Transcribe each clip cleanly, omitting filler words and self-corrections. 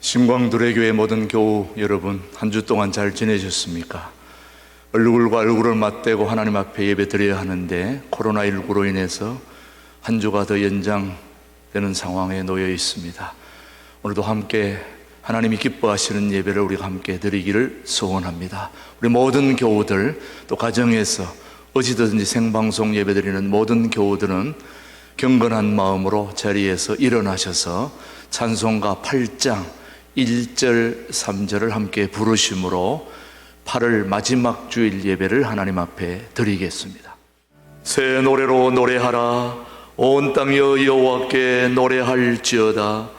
신광두레교회 모든 교우 여러분, 한 주 동안 잘 지내셨습니까? 얼굴과 얼굴을 맞대고 하나님 앞에 예배 드려야 하는데 코로나19로 인해서 한 주가 더 연장되는 상황에 놓여 있습니다. 오늘도 함께 하나님이 기뻐하시는 예배를 우리가 함께 드리기를 소원합니다. 우리 모든 교우들, 또 가정에서 어디든지 생방송 예배 드리는 모든 교우들은 경건한 마음으로 자리에서 일어나셔서 찬송가 8장 1절 3절을 함께 부르심으로 8월 마지막 주일 예배를 하나님 앞에 드리겠습니다. 새 노래로 노래하라. 온 땅이여 여호와께 노래할지어다.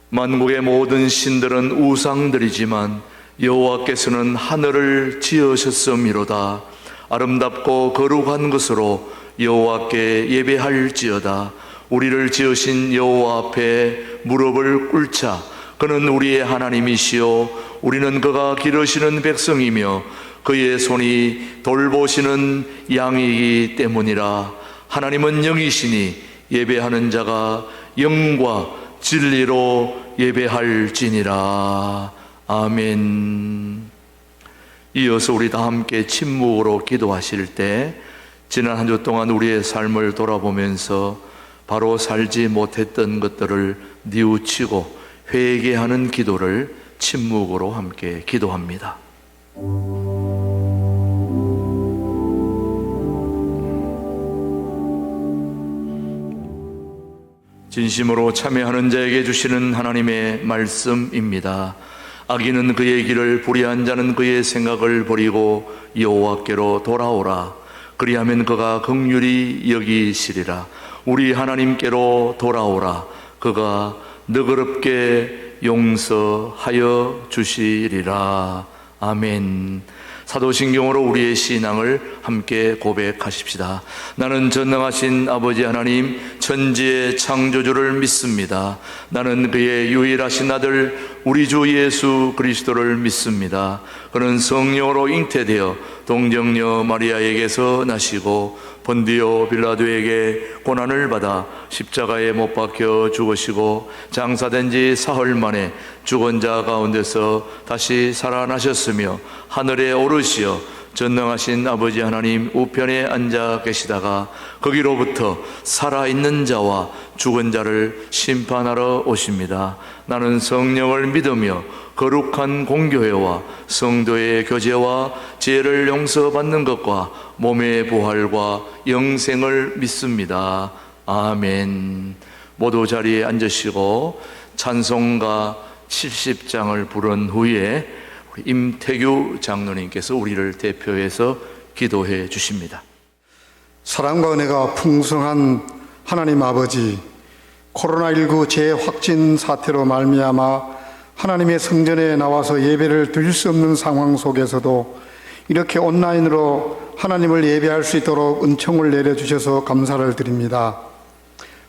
만국의 모든 신들은 우상들이지만 여호와께서는 하늘을 지으셨음이로다. 아름답고 거룩한 것으로 여호와께 예배할지어다. 우리를 지으신 여호와 앞에 무릎을 꿇자. 그는 우리의 하나님이시요 우리는 그가 기르시는 백성이며 그의 손이 돌보시는 양이기 때문이라. 하나님은 영이시니 예배하는 자가 영과 진리로 예배할지니라. 아멘. 이어서 우리 다 함께 침묵으로 기도하실 때 지난 한 주 동안 우리의 삶을 돌아보면서 바로 살지 못했던 것들을 뉘우치고 회개하는 기도를 침묵으로 함께 기도합니다. 진심으로 참여하는 자에게 주시는 하나님의 말씀입니다. 악인은 그의 길을, 불의한 자는 그의 생각을 버리고 여호와께로 돌아오라. 그리하면 그가 긍휼히 여기시리라. 우리 하나님께로 돌아오라. 그가 너그럽게 용서하여 주시리라. 아멘. 사도신경으로 우리의 신앙을 함께 고백하십시다. 나는 전능하신 아버지 하나님, 천지의 창조주를 믿습니다. 나는 그의 유일하신 아들 우리 주 예수 그리스도를 믿습니다. 그는 성령으로 잉태되어 동정녀 마리아에게서 나시고 본디오 빌라도에게 고난을 받아 십자가에 못 박혀 죽으시고 장사된 지 사흘 만에 죽은 자 가운데서 다시 살아나셨으며 하늘에 오르시어 전능하신 아버지 하나님 우편에 앉아 계시다가 거기로부터 살아있는 자와 죽은 자를 심판하러 오십니다. 나는 성령을 믿으며 거룩한 공교회와 성도의 교제와 죄를 용서받는 것과 몸의 부활과 영생을 믿습니다. 아멘. 모두 자리에 앉으시고 찬송가 70장을 부른 후에 임태규 장로님께서 우리를 대표해서 기도해 주십니다. 사랑과 은혜가 풍성한 하나님 아버지, 코로나19 재확진 사태로 말미암아 하나님의 성전에 나와서 예배를 드릴 수 없는 상황 속에서도 이렇게 온라인으로 하나님을 예배할 수 있도록 은총을 내려주셔서 감사를 드립니다.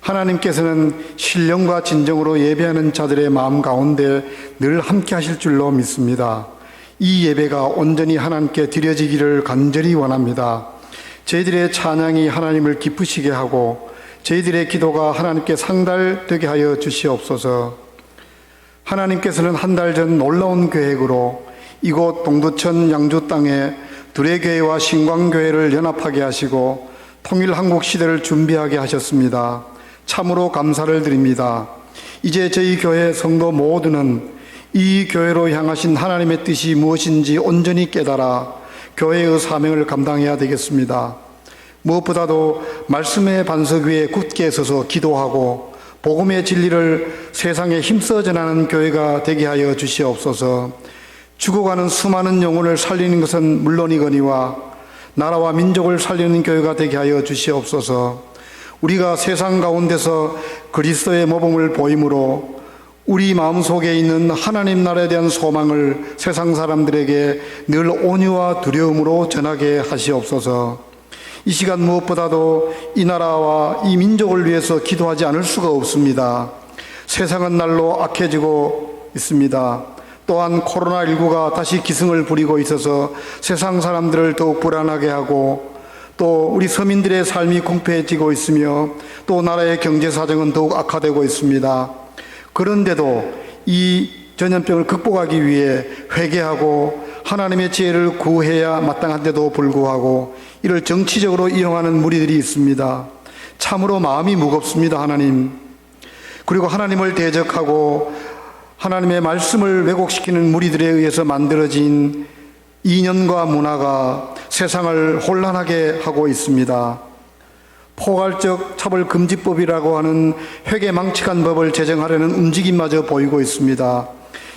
하나님께서는 신령과 진정으로 예배하는 자들의 마음 가운데 늘 함께 하실 줄로 믿습니다. 이 예배가 온전히 하나님께 드려지기를 간절히 원합니다. 저희들의 찬양이 하나님을 기쁘시게 하고 저희들의 기도가 하나님께 상달되게 하여 주시옵소서. 하나님께서는 한 달 전 놀라운 계획으로 이곳 동두천 양주 땅에 두레교회와 신광교회를 연합하게 하시고 통일한국 시대를 준비하게 하셨습니다. 참으로 감사를 드립니다. 이제 저희 교회 성도 모두는 이 교회로 향하신 하나님의 뜻이 무엇인지 온전히 깨달아 교회의 사명을 감당해야 되겠습니다. 무엇보다도 말씀의 반석 위에 굳게 서서 기도하고 복음의 진리를 세상에 힘써 전하는 교회가 되게 하여 주시옵소서. 죽어가는 수많은 영혼을 살리는 것은 물론이거니와 나라와 민족을 살리는 교회가 되게 하여 주시옵소서. 우리가 세상 가운데서 그리스도의 모범을 보임으로 우리 마음속에 있는 하나님 나라에 대한 소망을 세상 사람들에게 늘 온유와 두려움으로 전하게 하시옵소서. 이 시간 무엇보다도 이 나라와 이 민족을 위해서 기도하지 않을 수가 없습니다. 세상은 날로 악해지고 있습니다. 또한 코로나19가 다시 기승을 부리고 있어서 세상 사람들을 더욱 불안하게 하고 또 우리 서민들의 삶이 공패해지고 있으며 또 나라의 경제 사정은 더욱 악화되고 있습니다. 그런데도 이 전염병을 극복하기 위해 회개하고 하나님의 지혜를 구해야 마땅한데도 불구하고 이를 정치적으로 이용하는 무리들이 있습니다. 참으로 마음이 무겁습니다, 하나님. 그리고 하나님을 대적하고 하나님의 말씀을 왜곡시키는 무리들에 의해서 만들어진 이념과 문화가 세상을 혼란하게 하고 있습니다. 포괄적 차별금지법이라고 하는 회계망측한 법을 제정하려는 움직임마저 보이고 있습니다.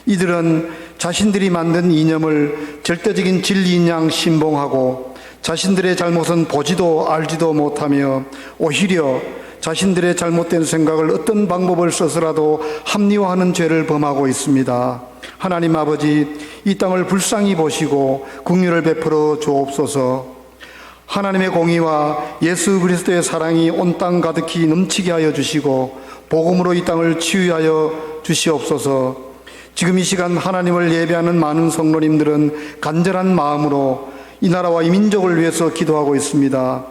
이들은 자신들이 만든 이념을 절대적인 진리인 양 신봉하고 자신들의 잘못은 보지도 알지도 못하며 오히려 자신들의 잘못된 생각을 어떤 방법을 써서라도 합리화하는 죄를 범하고 있습니다. 하나님 아버지, 이 땅을 불쌍히 보시고 긍휼을 베풀어 주옵소서. 하나님의 공의와 예수 그리스도의 사랑이 온 땅 가득히 넘치게 하여 주시고 복음으로 이 땅을 치유하여 주시옵소서. 지금 이 시간 하나님을 예배하는 많은 성도님들은 간절한 마음으로 이 나라와 이 민족을 위해서 기도하고 있습니다.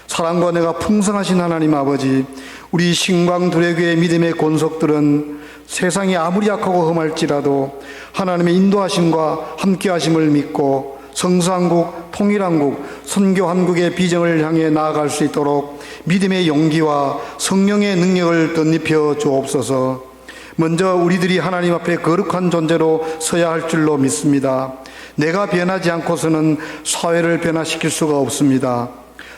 사랑과 은혜가 풍성하신 하나님 아버지, 우리 신광두레교의 믿음의 권속들은 세상이 아무리 악하고 험할지라도 하나님의 인도하심과 함께하심을 믿고 성서한국, 통일한국, 선교한국의 비전을 향해 나아갈 수 있도록 믿음의 용기와 성령의 능력을 덧입혀 주옵소서. 먼저 우리들이 하나님 앞에 거룩한 존재로 서야 할 줄로 믿습니다. 내가 변하지 않고서는 사회를 변화시킬 수가 없습니다.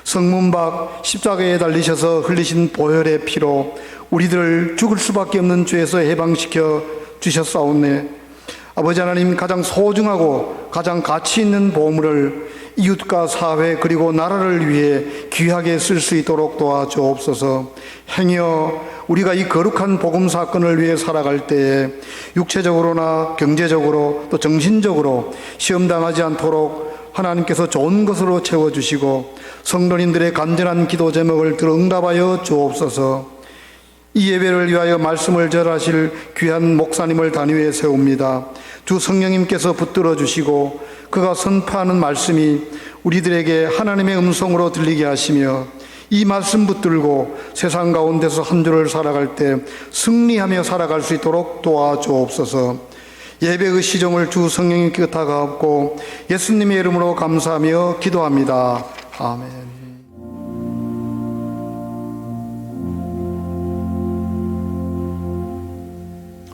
성문 밖 십자가에 달리셔서 흘리신 보혈의 피로 우리들을 죽을 수밖에 없는 죄에서 해방시켜 주셨사오네. 아버지 하나님, 가장 소중하고 가장 가치 있는 보물을 이웃과 사회 그리고 나라를 위해 귀하게 쓸 수 있도록 도와주옵소서. 행여 우리가 이 거룩한 복음 사건을 위해 살아갈 때에 육체적으로나 경제적으로 또 정신적으로 시험당하지 않도록 하나님께서 좋은 것으로 채워주시고 성도님들의 간절한 기도 제목을 들어 응답하여 주옵소서. 이 예배를 위하여 말씀을 전하실 귀한 목사님을 단위에 세웁니다. 주 성령님께서 붙들어 주시고 그가 선포하는 말씀이 우리들에게 하나님의 음성으로 들리게 하시며 이 말씀 붙들고 세상 가운데서 한 주를 살아갈 때 승리하며 살아갈 수 있도록 도와주옵소서. 예배의 시종을 주 성령님께 다가옵고 예수님의 이름으로 감사하며 기도합니다. 아멘.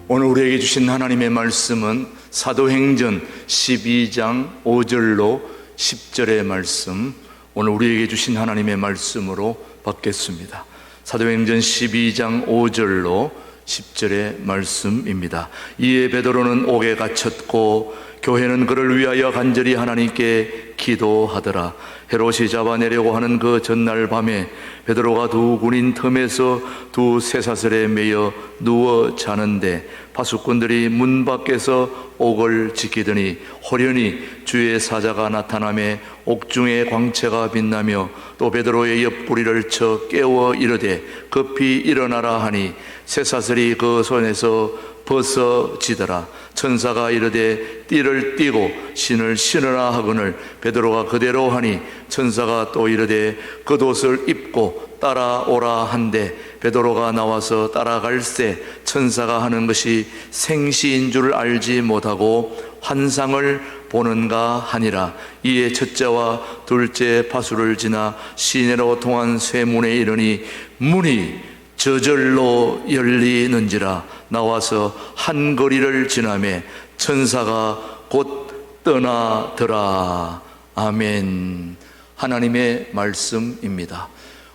오늘 우리에게 주신 하나님의 말씀은 사도행전 12장 5절로 10절의 말씀, 오늘 우리에게 주신 하나님의 말씀으로 받겠습니다. 사도행전 12장 5절로 10절의 말씀입니다. 이에 베드로는 옥에 갇혔고 교회는 그를 위하여 간절히 하나님께 기도하더라. 헤롯이 잡아내려고 하는 그 전날 밤에 베드로가 두 군인 틈에서 두 쇠사슬에 매여 누워 자는데 파수꾼들이 문 밖에서 옥을 지키더니 호련히 주의 사자가 나타나매 옥중에 광채가 빛나며 또 베드로의 옆구리를 쳐 깨워 이르되 급히 일어나라 하니 쇠사슬이 그 손에서 벗어지더라. 천사가 이르되 띠를 띠고 신을 신으라 하거늘 베드로가 그대로 하니 천사가 또 이르되 겉옷을 입고 따라오라 한데 베드로가 나와서 따라갈새 천사가 하는 것이 생시인 줄 알지 못하고 환상을 보는가 하니라. 이에 첫째와 둘째 파수를 지나 시내로 통한 쇠문에 이르니 문이 저절로 열리는지라. 나와서 한 거리를 지나매 천사가 곧 떠나더라. 아멘. 하나님의 말씀입니다.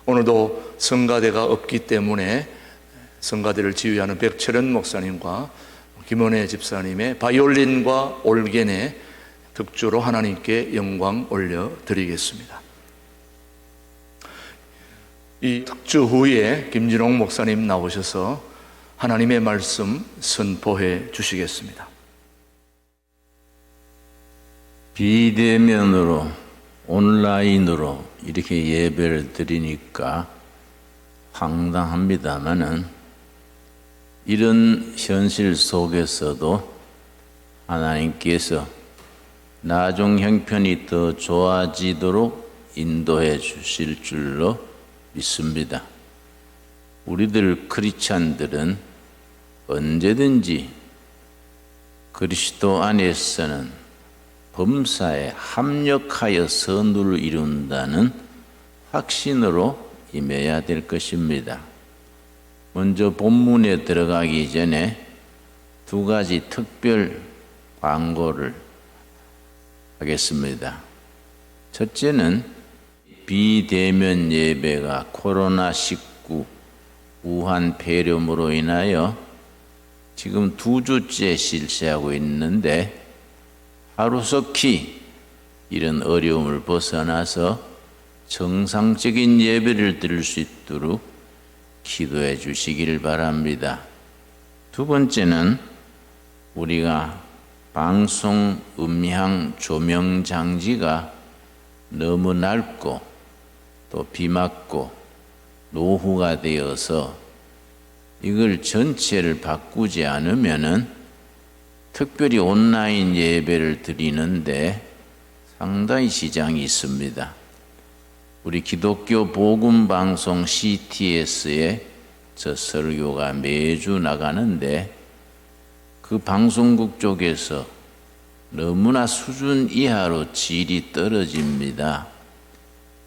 오늘도 성가대가 없기 때문에 성가대를 지휘하는 백철현 목사님과 김원혜 집사님의 바이올린과 올겐의 득주로 하나님께 영광 올려드리겠습니다. 이 득주 후에 김진홍 목사님 나오셔서 하나님의 말씀 선포해 주시겠습니다. 비대면으로 온라인으로 이렇게 예배를 드리니까 황당합니다마는 이런 현실 속에서도 하나님께서 나중 형편이 더 좋아지도록 인도해 주실 줄로 믿습니다. 우리들 크리스찬들은 언제든지 그리스도 안에서는 범사에 합력하여 선을 이룬다는 확신으로 임해야 될 것입니다. 먼저 본문에 들어가기 전에 두 가지 특별 광고를 하겠습니다. 첫째는 비대면 예배가 코로나19 우한 폐렴으로 인하여 지금 2주째 실시하고 있는데 하루속히 이런 어려움을 벗어나서 정상적인 예배를 드릴 수 있도록 기도해 주시기를 바랍니다. 두 번째는 우리가 방송 음향 조명 장치가 너무 낡고 또 비 맞고 노후가 되어서 이걸 전체를 바꾸지 않으면은 특별히 온라인 예배를 드리는데 상당히 지장이 있습니다. 우리 기독교 복음 방송 CTS에 저 설교가 매주 나가는데 그 방송국 쪽에서 너무나 수준 이하로 질이 떨어집니다.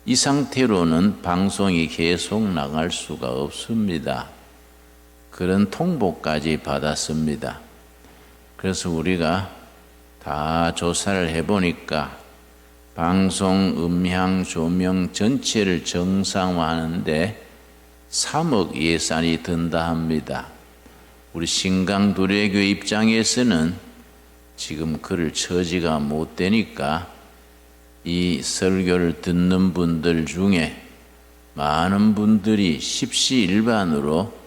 이 상태로는 방송이 계속 나갈 수가 없습니다. 그런 통보까지 받았습니다. 그래서 우리가 다 조사를 해보니까 방송, 음향, 조명 전체를 정상화하는데 3억 예산이 든다 합니다. 우리 신강두레교 입장에서는 지금 그럴 처지가 못 되니까 이 설교를 듣는 분들 중에 많은 분들이 십시일반으로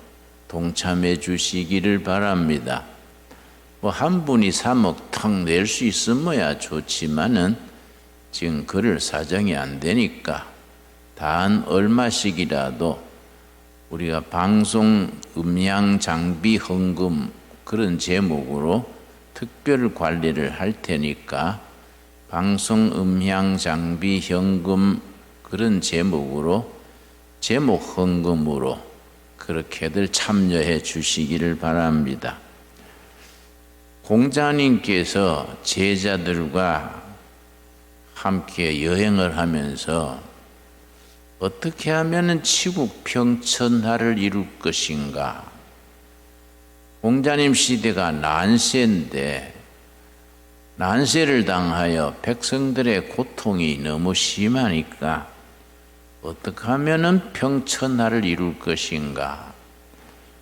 동참해 주시기를 바랍니다. 뭐 한 분이 3억 탁 낼 수 있으면야 좋지만은 지금 그럴 사정이 안 되니까 단 얼마씩이라도 우리가 방송 음향 장비 헌금 그런 제목으로 특별 관리를 할 테니까 방송 음향 장비 현금 그런 제목으로 제목 헌금으로 그렇게들 참여해 주시기를 바랍니다. 공자님께서 제자들과 함께 여행을 하면서 어떻게 하면 치국 평천하를 이룰 것인가? 공자님 시대가 난세인데 난세를 당하여 백성들의 고통이 너무 심하니까 어떻게 하면 평천하를 이룰 것인가?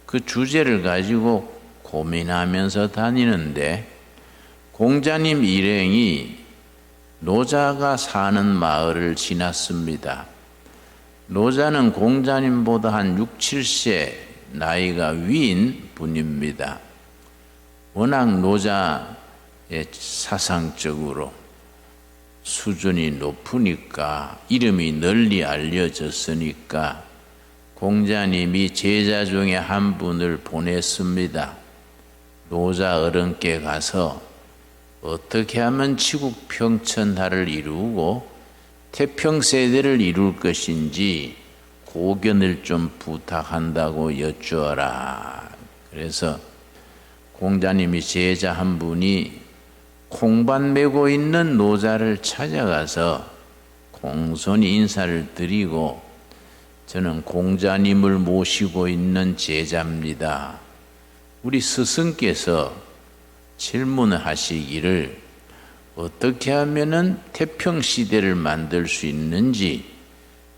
그 주제를 가지고 고민하면서 다니는데 공자님 일행이 노자가 사는 마을을 지났습니다. 노자는 공자님보다 한 6, 7세 나이가 위인 분입니다. 워낙 노자의 사상적으로 수준이 높으니까 이름이 널리 알려졌으니까 공자님이 제자 중에 한 분을 보냈습니다. 노자 어른께 가서 어떻게 하면 치국 평천하를 이루고 태평세대를 이룰 것인지 고견을 좀 부탁한다고 여쭈어라. 그래서 공자님이 제자 한 분이 콩밭 메고 있는 노자를 찾아가서 공손히 인사를 드리고 저는 공자님을 모시고 있는 제자입니다. 우리 스승께서 질문을 하시기를 어떻게 하면은 태평시대를 만들 수 있는지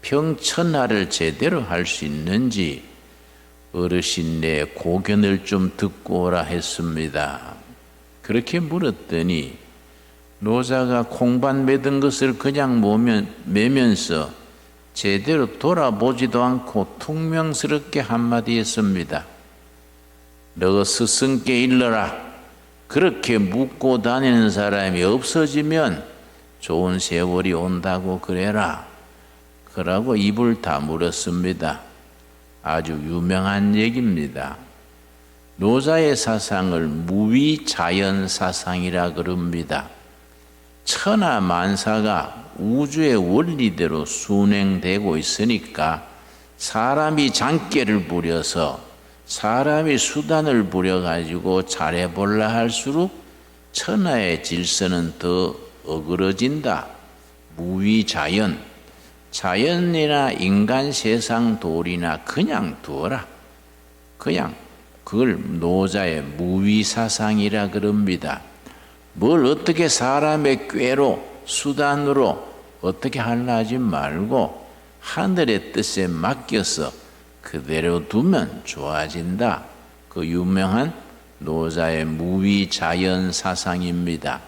평천하를 제대로 할 수 있는지 어르신네 고견을 좀 듣고 오라 했습니다. 그렇게 물었더니 노자가 콩밭 매던 것을 그냥 매면서 제대로 돌아보지도 않고 퉁명스럽게 한마디 했습니다. 너 스승께 일러라. 그렇게 묻고 다니는 사람이 없어지면 좋은 세월이 온다고 그래라. 그러고 입을 다물었습니다. 아주 유명한 얘기입니다. 노자의 사상을 무위자연 사상이라 그럽니다. 천하 만사가 우주의 원리대로 순행되고 있으니까 사람이 장깨를 부려서 사람이 수단을 부려가지고 잘해볼라 할수록 천하의 질서는 더 어그러진다. 무위자연, 자연이나 인간 세상 도리나 그냥 두어라. 그냥 그걸 노자의 무위사상이라 그럽니다. 뭘 어떻게 사람의 꾀로 수단으로 어떻게 하려 하지 말고 하늘의 뜻에 맡겨서 그대로 두면 좋아진다. 그 유명한 노자의 무위자연 사상입니다.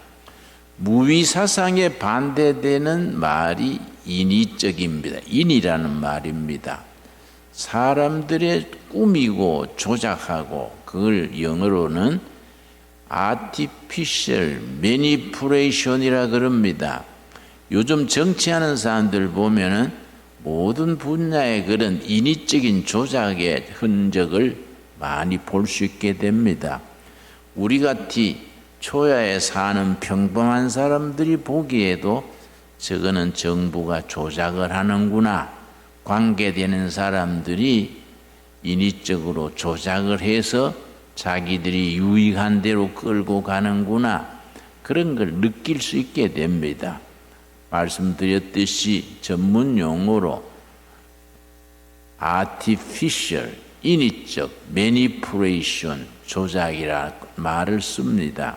무위사상에 반대되는 말이 인위적입니다. 인이라는 말입니다. 사람들의 꾸미고 조작하고 그걸 영어로는 artificial manipulation이라 그럽니다. 요즘 정치하는 사람들 보면은 모든 분야의 그런 인위적인 조작의 흔적을 많이 볼 수 있게 됩니다. 우리 같이 초야에 사는 평범한 사람들이 보기에도 저거는 정부가 조작을 하는구나. 관계되는 사람들이 인위적으로 조작을 해서 자기들이 유익한 대로 끌고 가는구나. 그런 걸 느낄 수 있게 됩니다. 말씀드렸듯이 전문 용어로 artificial, 인위적, manipulation, 조작이라 말을 씁니다.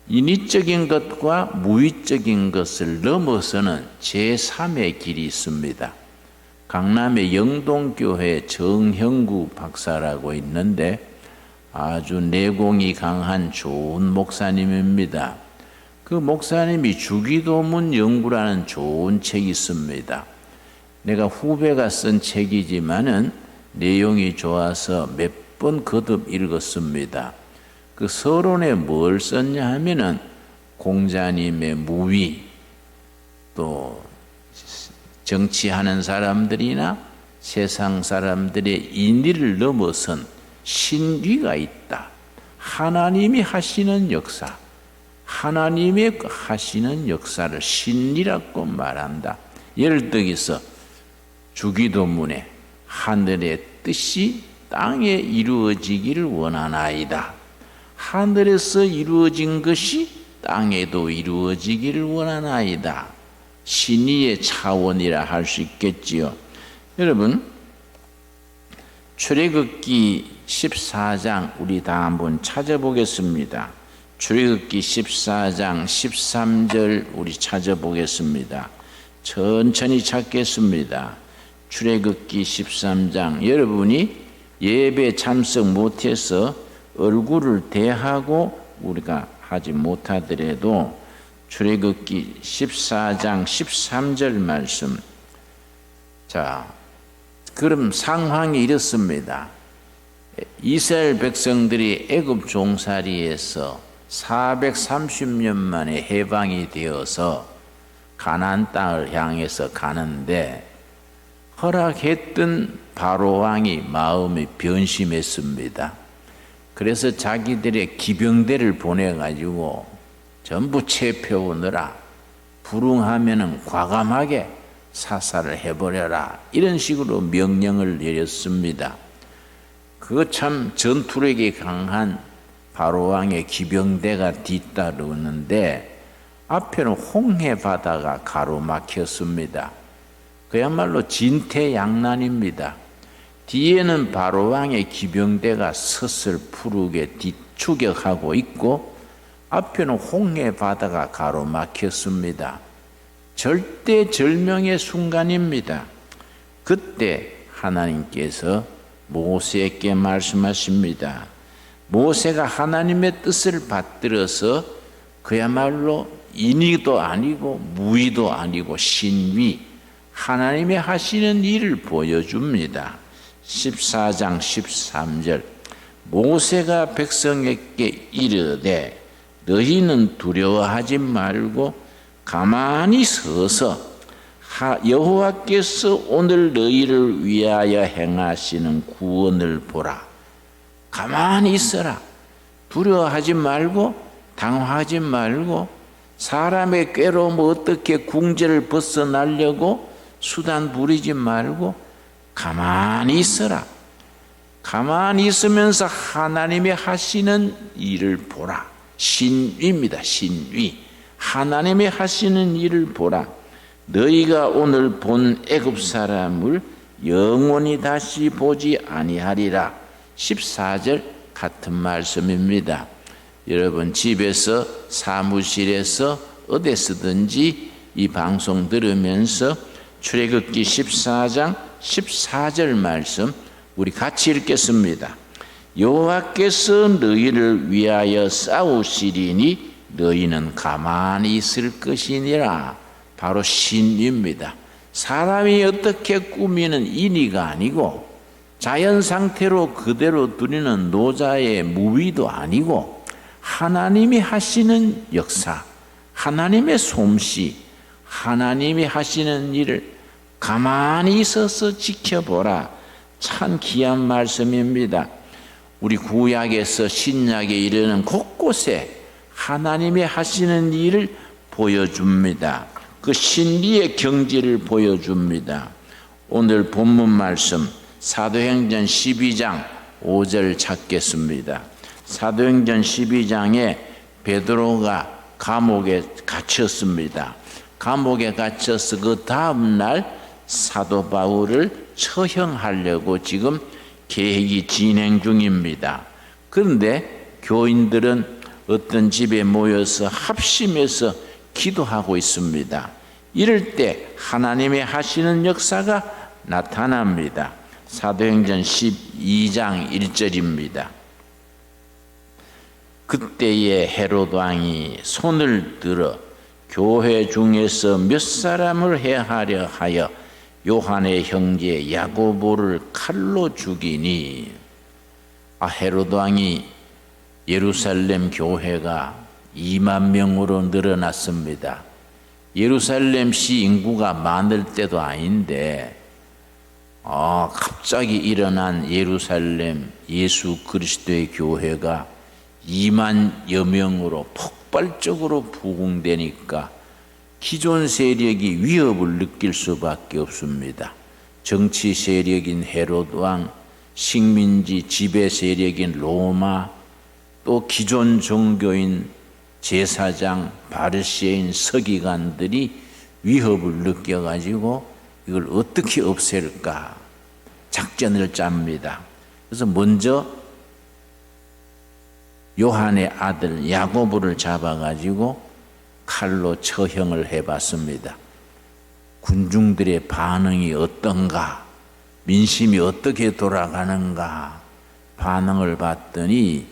인위적인 것과 무위적인 것을 넘어서는 제3의 길이 있습니다. 강남의 영동교회 정형구 박사라고 있는데 아주 내공이 강한 좋은 목사님입니다. 그 목사님이 주기도문 연구라는 좋은 책이 있습니다. 내가 후배가 쓴 책이지만은 내용이 좋아서 몇 번 거듭 읽었습니다. 그 서론에 뭘 썼냐 하면은 공자님의 무위, 또 정치하는 사람들이나 세상 사람들의 인위를 넘어선 신위가 있다. 하나님이 하시는 역사, 하나님의 하시는 역사를 신이라고 말한다. 예를 들어서 주기도문에 하늘의 뜻이 땅에 이루어지기를 원하나이다. 하늘에서 이루어진 것이 땅에도 이루어지기를 원하나이다. 신의의 차원이라 할 수 있겠지요. 여러분, 출애굽기 14장 우리 다 한번 찾아보겠습니다. 출애굽기 14장 13절 우리 찾아보겠습니다. 천천히 찾겠습니다. 출애굽기 13장, 여러분이 예배 참석 못해서 얼굴을 대하고 우리가 하지 못하더라도 출애굽기 14장 13절 말씀. 자, 그럼 상황이 이렇습니다. 이스라엘 백성들이 애굽 종살이에서 430년 만에 해방이 되어서 가나안 땅을 향해서 가는데 허락했던 바로 왕이 마음이 변심했습니다. 그래서 자기들의 기병대를 보내가지고 전부 체포하느라 불응하면은 과감하게 사살을 해버려라. 이런 식으로 명령을 내렸습니다. 그거 참 전투력이 강한 바로왕의 기병대가 뒤따르는데 앞에는 홍해 바다가 가로막혔습니다. 그야말로 진퇴양난입니다. 뒤에는 바로왕의 기병대가 서슬푸르게 뒤추격하고 있고 앞에는 홍해 바다가 가로막혔습니다. 절대절명의 순간입니다. 그때 하나님께서 모세에게 말씀하십니다. 모세가 하나님의 뜻을 받들어서 그야말로 인위도 아니고 무위도 아니고 신위, 하나님이 하시는 일을 보여줍니다. 14장 13절, 모세가 백성에게 이르되 너희는 두려워하지 말고 가만히 서서 여호와께서 오늘 너희를 위하여 행하시는 구원을 보라. 가만히 있어라. 두려워하지 말고 당황하지 말고 사람의 꾀로 뭐 어떻게 궁지를 벗어나려고 수단 부리지 말고 가만히 있어라. 가만히 있으면서 하나님이 하시는 일을 보라. 신위입니다. 신위. 하나님이 하시는 일을 보라. 너희가 오늘 본 애굽 사람을 영원히 다시 보지 아니하리라. 14절 같은 말씀입니다. 여러분 집에서 사무실에서 어디서든지 이 방송 들으면서 출애굽기 14장 14절 말씀 우리 같이 읽겠습니다. 여호와께서 너희를 위하여 싸우시리니 너희는 가만히 있을 것이니라. 바로 신입니다. 사람이 어떻게 꾸미는 인의가 아니고 자연 상태로 그대로 두리는 노자의 무위도 아니고 하나님이 하시는 역사, 하나님의 솜씨, 하나님이 하시는 일을 가만히 있어서 지켜보라. 참 귀한 말씀입니다. 우리 구약에서 신약에 이르는 곳곳에 하나님이 하시는 일을 보여줍니다. 그 신리의 경지를 보여줍니다. 오늘 본문 말씀 사도행전 12장 5절 찾겠습니다. 사도행전 12장에 베드로가 감옥에 갇혔습니다. 감옥에 갇혀서 그 다음날 사도 바울을 처형하려고 지금 계획이 진행 중입니다. 그런데 교인들은 어떤 집에 모여서 합심해서 기도하고 있습니다. 이럴 때 하나님의 하시는 역사가 나타납니다. 사도행전 12장 1절입니다. 그때에 헤롯 왕이 손을 들어 교회 중에서 몇 사람을 해하려 하여 요한의 형제 야고보를 칼로 죽이니. 헤롯 왕이 예루살렘 교회가 2만 명으로 늘어났습니다. 예루살렘시 인구가 많을 때도 아닌데 갑자기 일어난 예루살렘 예수 그리스도의 교회가 2만여 명으로 폭발적으로 부흥되니까 기존 세력이 위협을 느낄 수밖에 없습니다. 정치 세력인 헤롯 왕, 식민지 지배 세력인 로마, 또 기존 종교인 제사장, 바리새인, 서기관들이 위협을 느껴가지고 이걸 어떻게 없앨까 작전을 짭니다. 그래서 먼저 요한의 아들 야고보를 잡아가지고 칼로 처형을 해봤습니다. 군중들의 반응이 어떤가, 민심이 어떻게 돌아가는가 반응을 봤더니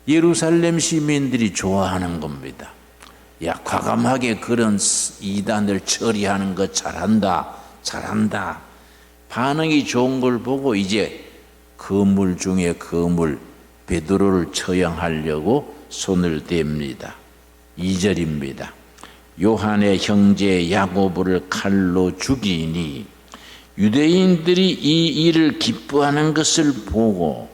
예루살렘 시민들이 좋아하는 겁니다. 야, 과감하게 그런 이단을 처리하는 거 잘한다, 잘한다. 반응이 좋은 걸 보고 이제 거물 중에 거물 베드로를 처형하려고 손을 댑니다. 2절입니다. 요한의 형제 야고보를 칼로 죽이니 유대인들이 이 일을 기뻐하는 것을 보고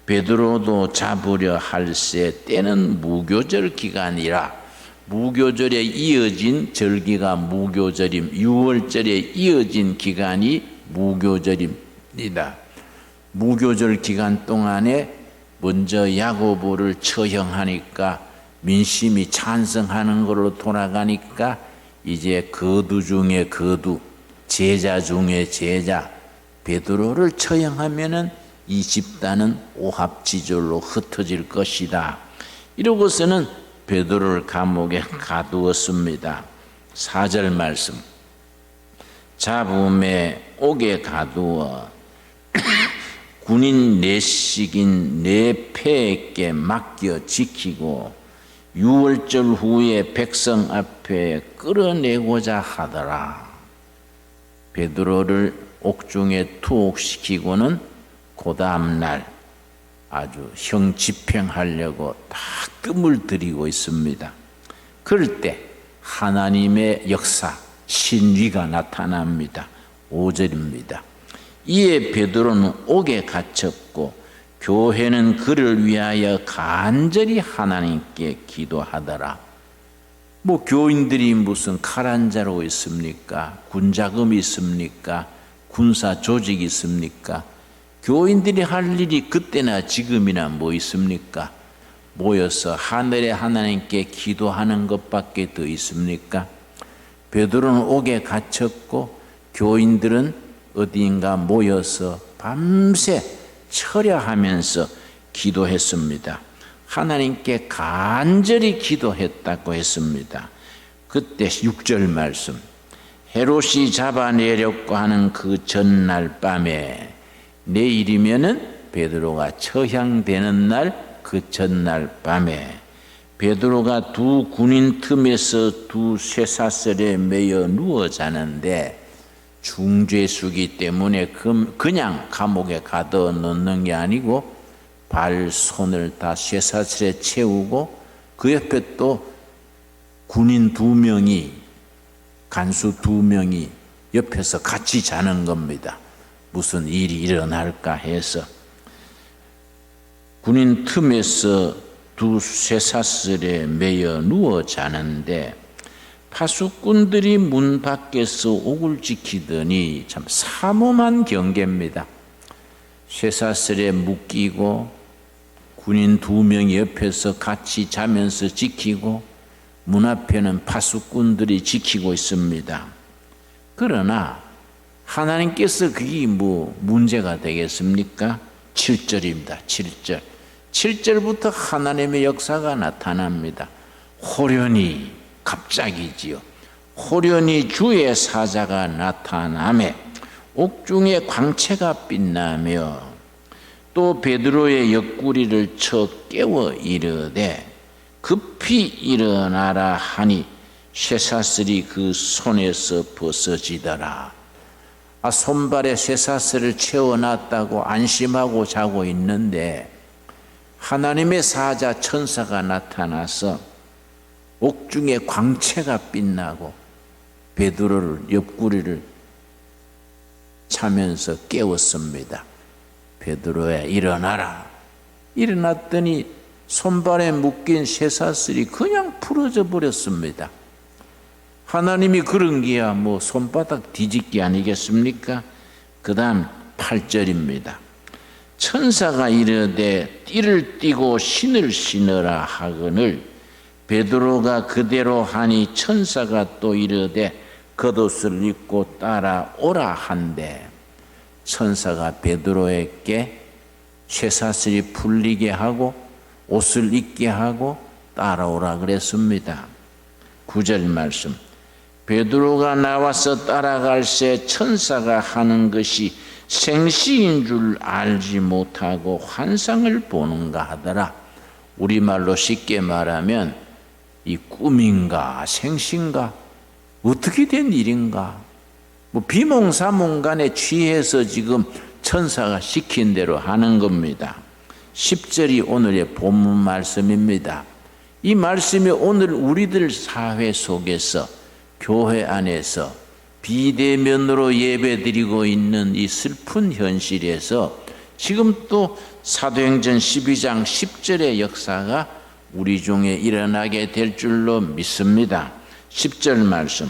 베드로도 잡으려 할새 때는 무교절 기간이라. 무교절에 이어진 절기가 무교절임, 6월절에 이어진 기간이 무교절입니다. 무교절 기간 동안에 먼저 야고보를 처형하니까 민심이 찬성하는 걸로 돌아가니까 이제 거두 중에 거두, 제자 중에 제자 베드로를 처형하면은 이 집단은 오합지졸로 흩어질 것이다. 이러고서는 베드로를 감옥에 가두었습니다. 4절 말씀. 잡음에 옥에 가두어 군인 내식인 내 패에게 맡겨 지키고 6월절 후에 백성 앞에 끌어내고자 하더라. 베드로를 옥중에 투옥시키고는 그 다음날 아주 형 집행하려고 다 뜸을 들이고 있습니다. 그럴 때 하나님의 역사, 신위가 나타납니다. 5절입니다. 이에 베드로는 옥에 갇혔고 교회는 그를 위하여 간절히 하나님께 기도하더라. 뭐 교인들이 무슨 칼 한 자루 있습니까? 군자금이 있습니까? 군사 조직이 있습니까? 교인들이 할 일이 그때나 지금이나 뭐 있습니까? 모여서 하늘의 하나님께 기도하는 것밖에 더 있습니까? 베드로는 옥에 갇혔고 교인들은 어디인가 모여서 밤새 철야하면서 기도했습니다. 하나님께 간절히 기도했다고 했습니다. 그때 6절 말씀, 헤롯이 잡아내려고 하는 그 전날 밤에, 내일이면은 베드로가 처형되는 날 그 전날 밤에 베드로가 두 군인 틈에서 두 쇠사슬에 매여 누워 자는데, 중죄수기 때문에 그냥 감옥에 가둬 놓는 게 아니고 발, 손을 다 쇠사슬에 채우고 그 옆에 또 군인 2명이, 간수 2명이 옆에서 같이 자는 겁니다. 무슨 일이 일어날까 해서 군인 틈에서 두 쇠사슬에 매여 누워 자는데, 파수꾼들이 문 밖에서 옥을 지키더니 참 삼엄한 경계입니다. 쇠사슬에 묶이고 군인 2명이 옆에서 같이 자면서 지키고 문 앞에는 파수꾼들이 지키고 있습니다. 그러나 하나님께서 그게 뭐 문제가 되겠습니까? 7절입니다. 7절부터 하나님의 역사가 나타납니다. 호련히, 갑자기지요. 호련히 주의 사자가 나타나매 옥중에 광채가 빛나며 또 베드로의 옆구리를 쳐 깨워 이르되 급히 일어나라 하니 쇠사슬이 그 손에서 벗어지더라. 손발에 쇠사슬을 채워놨다고 안심하고 자고 있는데 하나님의 사자 천사가 나타나서 옥중에 광채가 빛나고 베드로를 옆구리를 차면서 깨웠습니다. 베드로야, 일어나라. 일어났더니 손발에 묶인 쇠사슬이 그냥 풀어져 버렸습니다. 하나님이 그런 게야 뭐 손바닥 뒤집기 아니겠습니까? 그 다음 8절입니다. 천사가 이르되 띠를 띠고 신을 신으라 하거늘 베드로가 그대로 하니 천사가 또 이르되 겉옷을 입고 따라오라 한대, 천사가 베드로에게 쇠사슬이 풀리게 하고 옷을 입게 하고 따라오라 그랬습니다. 9절 말씀, 베드로가 나와서 따라갈새 천사가 하는 것이 생시인 줄 알지 못하고 환상을 보는가 하더라. 우리말로 쉽게 말하면 이 꿈인가 생신가 어떻게 된 일인가, 뭐 비몽사몽간에 취해서 지금 천사가 시킨 대로 하는 겁니다. 10절이 오늘의 본문 말씀입니다. 이 말씀이 오늘 우리들 사회 속에서, 교회 안에서 비대면으로 예배드리고 있는 이 슬픈 현실에서 지금 또 사도행전 12장 10절의 역사가 우리 중에 일어나게 될 줄로 믿습니다. 10절 말씀,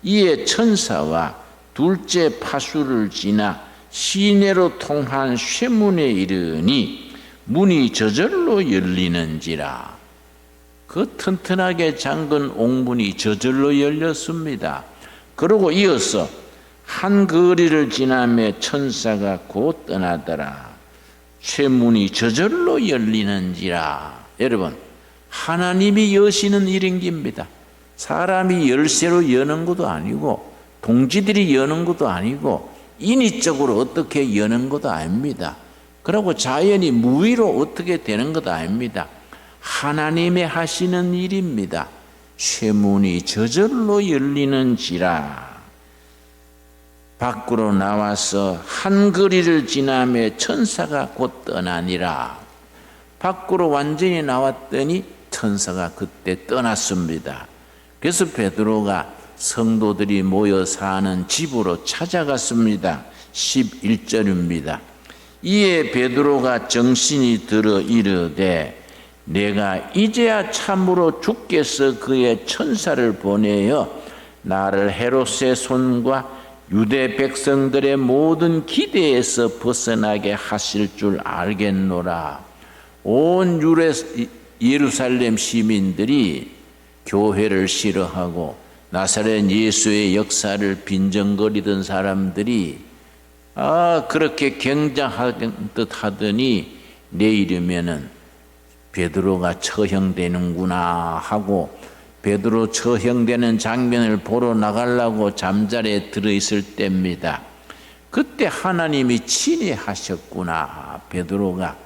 이에 천사와 둘째 파수를 지나 시내로 통한 쇠문에 이르니 문이 저절로 열리는지라. 그 튼튼하게 잠근 옥문이 저절로 열렸습니다. 그러고 이어서 한 거리를 지나며 천사가 곧 떠나더라. 쇠문이 저절로 열리는지라. 여러분, 하나님이 여시는 일인 겁니다. 사람이 열쇠로 여는 것도 아니고 동지들이 여는 것도 아니고 인위적으로 어떻게 여는 것도 아닙니다. 그리고 자연이 무의로 어떻게 되는 것도 아닙니다. 하나님의 하시는 일입니다. 쇠문이 저절로 열리는지라. 밖으로 나와서 한 거리를 지나며 천사가 곧 떠나니라. 밖으로 완전히 나왔더니 천사가 그때 떠났습니다. 그래서 베드로가 성도들이 모여 사는 집으로 찾아갔습니다. 11절입니다. 이에 베드로가 정신이 들어 이르되 내가 이제야 참으로 주께서 그의 천사를 보내어 나를 헤롯의 손과 유대 백성들의 모든 기대에서 벗어나게 하실 줄 알겠노라. 온 예루살렘 시민들이 교회를 싫어하고 나사렛 예수의 역사를 빈정거리던 사람들이 그렇게 경장하는 듯 하더니 내일이면은 베드로가 처형되는구나 하고 베드로 처형되는 장면을 보러 나가려고 잠자리에 들어있을 때입니다. 그때 하나님이 친히 하셨구나. 베드로가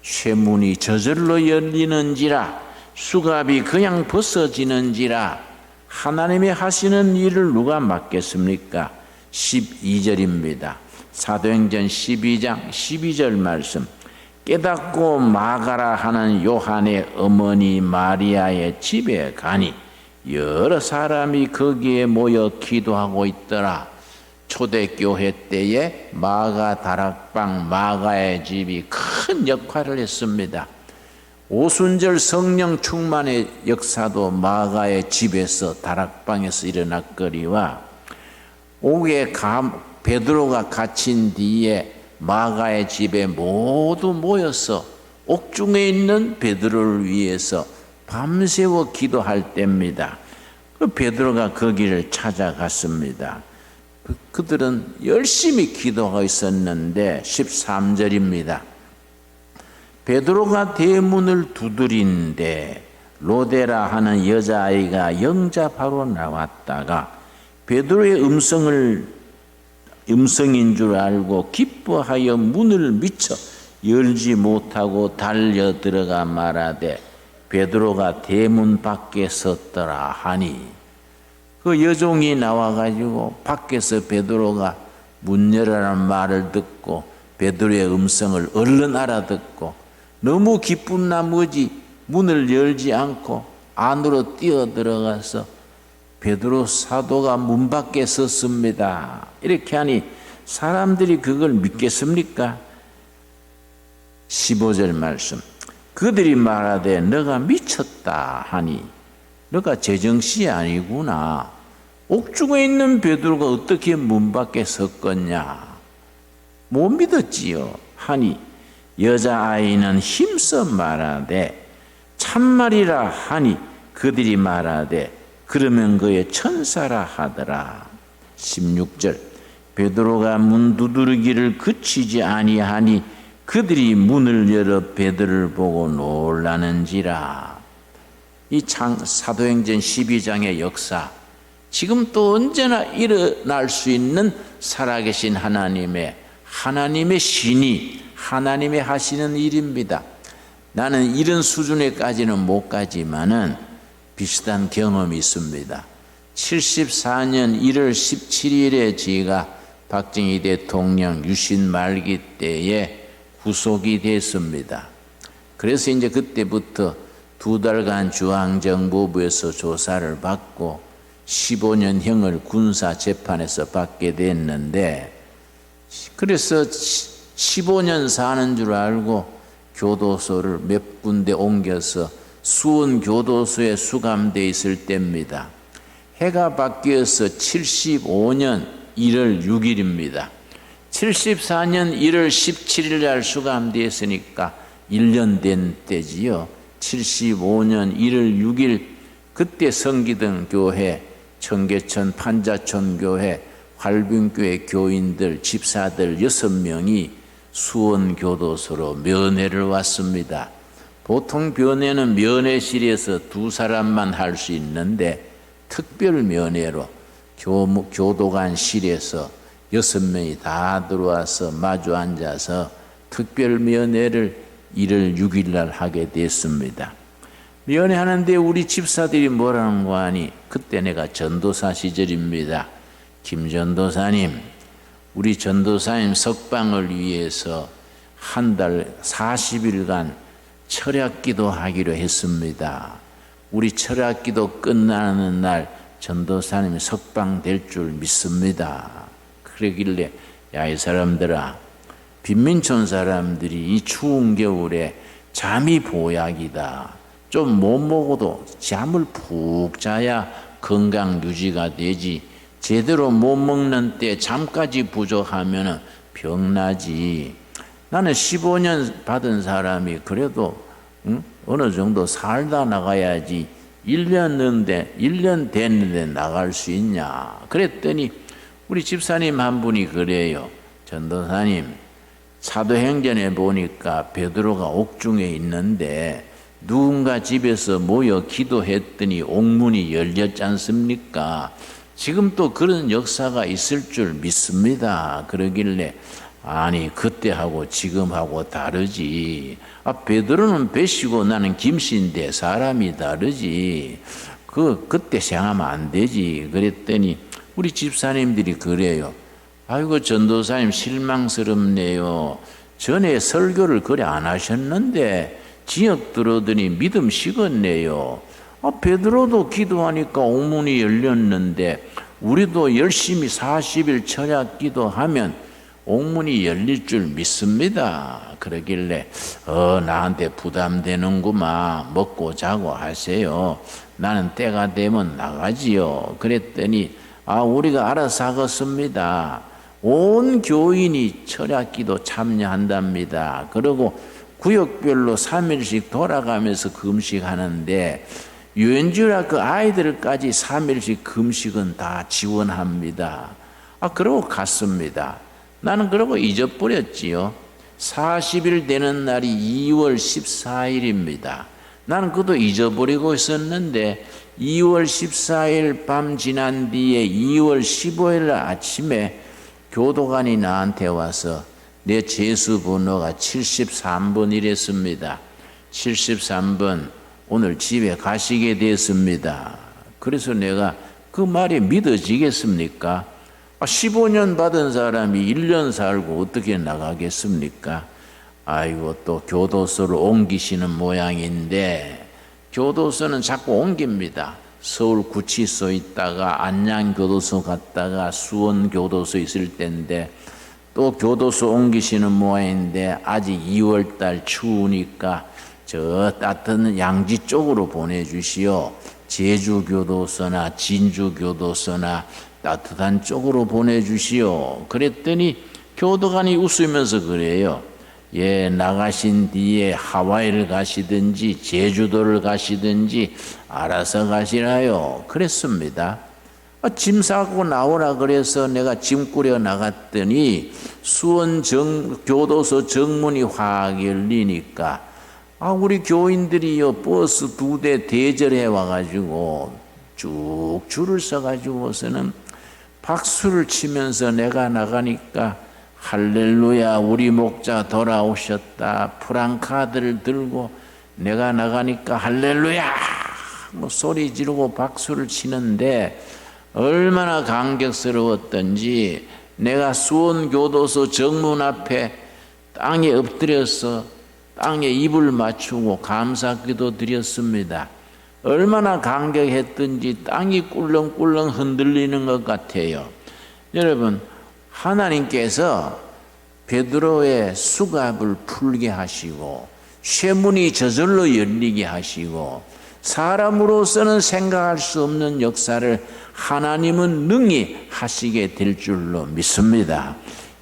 쇠문이 저절로 열리는지라 수갑이 그냥 벗어지는지라 하나님이 하시는 일을 누가 맡겠습니까? 12절입니다. 사도행전 12장 12절 말씀. 깨닫고 마가라 하는 요한의 어머니 마리아의 집에 가니 여러 사람이 거기에 모여 기도하고 있더라. 초대교회 때에 마가 다락방 마가의 집이 큰 역할을 했습니다. 오순절 성령 충만의 역사도 마가의 집에서 다락방에서 일어났거리와 옥에 베드로가 갇힌 뒤에 마가의 집에 모두 모여서 옥중에 있는 베드로를 위해서 밤새워 기도할 때입니다. 그 베드로가 거기를 찾아갔습니다. 그들은 열심히 기도하고 있었는데 13절입니다. 베드로가 대문을 두드린데 로데라 하는 여자아이가 영접하러 나왔다가 베드로의 음성인 줄 알고 기뻐하여 문을 미쳐 열지 못하고 달려 들어가 말하되 베드로가 대문 밖에 섰더라 하니 그 여종이 나와가지고 밖에서 베드로가 문 열어라는 말을 듣고 베드로의 음성을 얼른 알아듣고 너무 기쁜 나머지 문을 열지 않고 안으로 뛰어 들어가서 베드로 사도가 문 밖에 섰습니다. 이렇게 하니 사람들이 그걸 믿겠습니까? 15절 말씀. 그들이 말하되 너가 미쳤다 하니 너가 제정신이 아니구나. 옥중에 있는 베드로가 어떻게 문 밖에 섰겠냐. 못 믿었지요 하니 여자아이는 힘써 말하되 참말이라 하니 그들이 말하되 그러면 그의 천사라 하더라. 16절. 베드로가 문 두드리기를 그치지 아니하니 그들이 문을 열어 베드로를 보고 놀라는지라. 이 사도행전 12장의 역사, 지금 또 언제나 일어날 수 있는 살아계신 하나님의 신이 하나님이 하시는 일입니다. 나는 이런 수준에까지는 못 가지만은 비슷한 경험이 있습니다. 74년 1월 17일에 제가 박정희 대통령 유신 말기 때에 구속이 됐습니다. 그래서 이제 그때부터 2달간 중앙정보부에서 조사를 받고 15년형을 군사재판에서 받게 됐는데, 그래서 15년 사는 줄 알고 교도소를 몇 군데 옮겨서 수원 교도소에 수감되어 있을 때입니다. 해가 바뀌어서 75년 1월 6일입니다. 74년 1월 17일 날 수감되었으니까 1년 된 때지요. 75년 1월 6일 그때 성기등 교회, 청계천 판자촌 교회, 활빈교회 교인들, 집사들 6명이 수원 교도소로 면회를 왔습니다. 보통 면회는 면회실에서 2사람만 할 수 있는데 특별 면회로 교도관실에서 6명이 다 들어와서 마주 앉아서 특별 면회를 1월 6일 날 하게 됐습니다. 면회하는데 우리 집사들이 뭐라는 거 아니? 그때 내가 전도사 시절입니다. 김 전도사님, 우리 전도사님 석방을 위해서 한 달 40일간 철야기도 하기로 했습니다. 우리 철야기도 끝나는 날 전도사님이 석방될 줄 믿습니다. 그러길래 야, 이 사람들아, 빈민촌 사람들이 이 추운 겨울에 잠이 보약이다. 좀 못 먹어도 잠을 푹 자야 건강 유지가 되지. 제대로 못 먹는 때 잠까지 부족하면 병나지. 나는 15년 받은 사람이 그래도 응? 어느 정도 살다 나가야지 1년 됐는데 나갈 수 있냐. 그랬더니 우리 집사님 한 분이 그래요. 전도사님, 사도행전에 보니까 베드로가 옥중에 있는데 누군가 집에서 모여 기도했더니 옥문이 열렸지 않습니까? 지금 또 그런 역사가 있을 줄 믿습니다. 그러길래 아니 그때하고 지금하고 다르지. 베드로는 배시고 나는 김씨인데 사람이 다르지. 그때 생각하면 안 되지. 그랬더니 우리 집사님들이 그래요. 아이고 전도사님 실망스럽네요. 전에 설교를 그래 안 하셨는데 지역 들어더니 믿음 식었네요. 베드로도 기도하니까 옥문이 열렸는데 우리도 열심히 40일 철야 기도하면 옥문이 열릴 줄 믿습니다. 그러길래 나한테 부담되는구만. 먹고 자고 하세요. 나는 때가 되면 나가지요. 그랬더니 우리가 알아서 하겠습니다. 온 교인이 철야기도 참여한답니다. 그리고 구역별로 3일씩 돌아가면서 금식하는데 유엔주라 그 아이들까지 3일씩 금식은 다 지원합니다. 그러고 갔습니다. 나는 그러고 잊어버렸지요. 40일 되는 날이 2월 14일입니다. 나는 그것도 잊어버리고 있었는데 2월 14일 밤 지난 뒤에 2월 15일 아침에 교도관이 나한테 와서 내 재수 번호가 73번이랬습니다. 73번 오늘 집에 가시게 됐습니다. 그래서 내가 그 말이 믿어지겠습니까? 15년 받은 사람이 1년 살고 어떻게 나가겠습니까? 아이고 또 교도소를 옮기시는 모양인데 교도소는 자꾸 옮깁니다. 서울 구치소 있다가 안양교도소 갔다가 수원교도소 있을 때인데 또 교도소 옮기시는 모양인데 아직 2월달 추우니까 저 따뜻한 양지 쪽으로 보내주시오. 제주교도소나 진주교도소나 따뜻한 쪽으로 보내주시오. 그랬더니 교도관이 웃으면서 그래요. 예, 나가신 뒤에 하와이를 가시든지 제주도를 가시든지 알아서 가시라요. 그랬습니다. 짐 싸고 나오라 그래서 내가 짐 꾸려 나갔더니 수원 교도소 정문이 확 열리니까 우리 교인들이요 버스 2대 대절해 와가지고 쭉 줄을 서가지고서는 박수를 치면서 내가 나가니까 할렐루야 우리 목자 돌아오셨다 프랑카드를 들고 내가 나가니까 할렐루야 소리 지르고 박수를 치는데 얼마나 감격스러웠던지 내가 수원교도소 정문 앞에 땅에 엎드려서 땅에 입을 맞추고 감사기도 드렸습니다. 얼마나 감격했던지 땅이 꿀렁꿀렁 흔들리는 것 같아요. 여러분 하나님께서 베드로의 수갑을 풀게 하시고 쇠문이 저절로 열리게 하시고 사람으로서는 생각할 수 없는 역사를 하나님은 능히 하시게 될 줄로 믿습니다.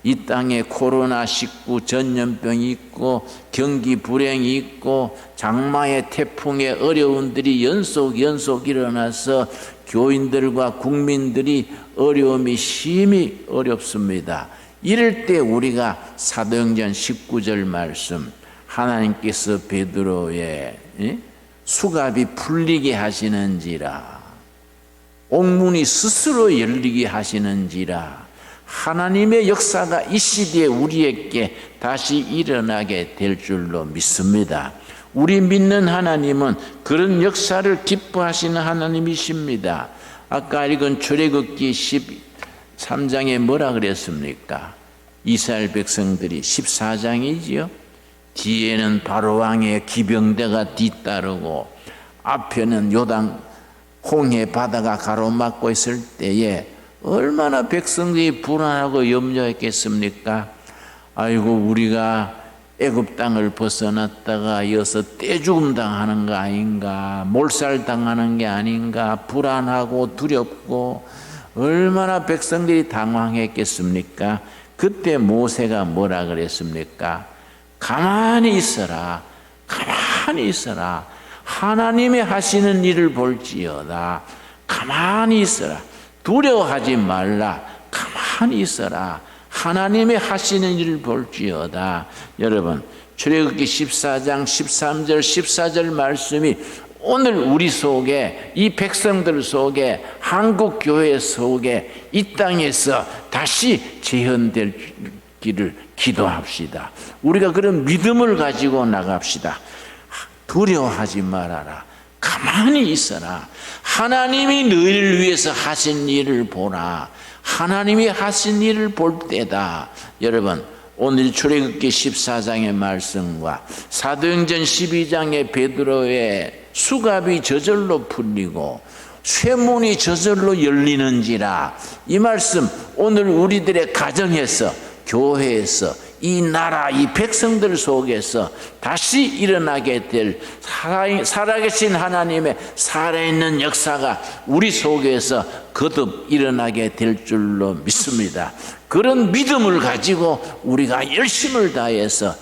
이 땅에 코로나19 전염병이 있고 경기 불행이 있고 장마의 태풍의 어려움들이 연속 일어나서 교인들과 국민들이 어려움이 심히 어렵습니다. 이럴 때 우리가 사도행전 19절 말씀 하나님께서 베드로의 수갑이 풀리게 하시는지라 옥문이 스스로 열리게 하시는지라 하나님의 역사가 이 시대에 우리에게 다시 일어나게 될 줄로 믿습니다. 우리 믿는 하나님은 그런 역사를 기뻐하시는 하나님이십니다. 아까 읽은 출애굽기 13장에 뭐라 그랬습니까? 이스라엘 백성들이 14장이지요. 뒤에는 바로왕의 기병대가 뒤따르고 앞에는 요단 홍해 바다가 가로막고 있을 때에 얼마나 백성들이 불안하고 염려했겠습니까? 아이고 우리가 애굽 땅을 벗어났다가 이어서 떼죽음 당하는 거 아닌가, 몰살 당하는 게 아닌가, 불안하고 두렵고 얼마나 백성들이 당황했겠습니까? 그때 모세가 뭐라 그랬습니까? 가만히 있어라. 가만히 가만히 있어라. 하나님이 하시는 일을 볼지어다. 가만히 있어라. 두려워하지 말라. 가만히 있어라. 하나님이 하시는 일을 볼지어다. 여러분, 출애굽기 14장 13절 14절 말씀이 오늘 우리 속에, 이 백성들 속에, 한국 교회 속에, 이 땅에서 다시 재현되기를 기도합시다. 우리가 그런 믿음을 가지고 나갑시다. 두려워하지 말아라. 가만히 있어라. 하나님이 너희를 위해서 하신 일을 보라. 하나님이 하신 일을 볼 때다. 여러분, 오늘 출애굽기 14장의 말씀과 사도행전 12장의 베드로의 수갑이 저절로 풀리고 쇠문이 저절로 열리는지라, 이 말씀 오늘 우리들의 가정에서, 교회에서, 이 나라, 이 백성들 속에서 다시 일어나게 될 살아계신 하나님의 살아있는 역사가 우리 속에서 거듭 일어나게 될 줄로 믿습니다. 그런 믿음을 가지고 우리가 열심을 다해서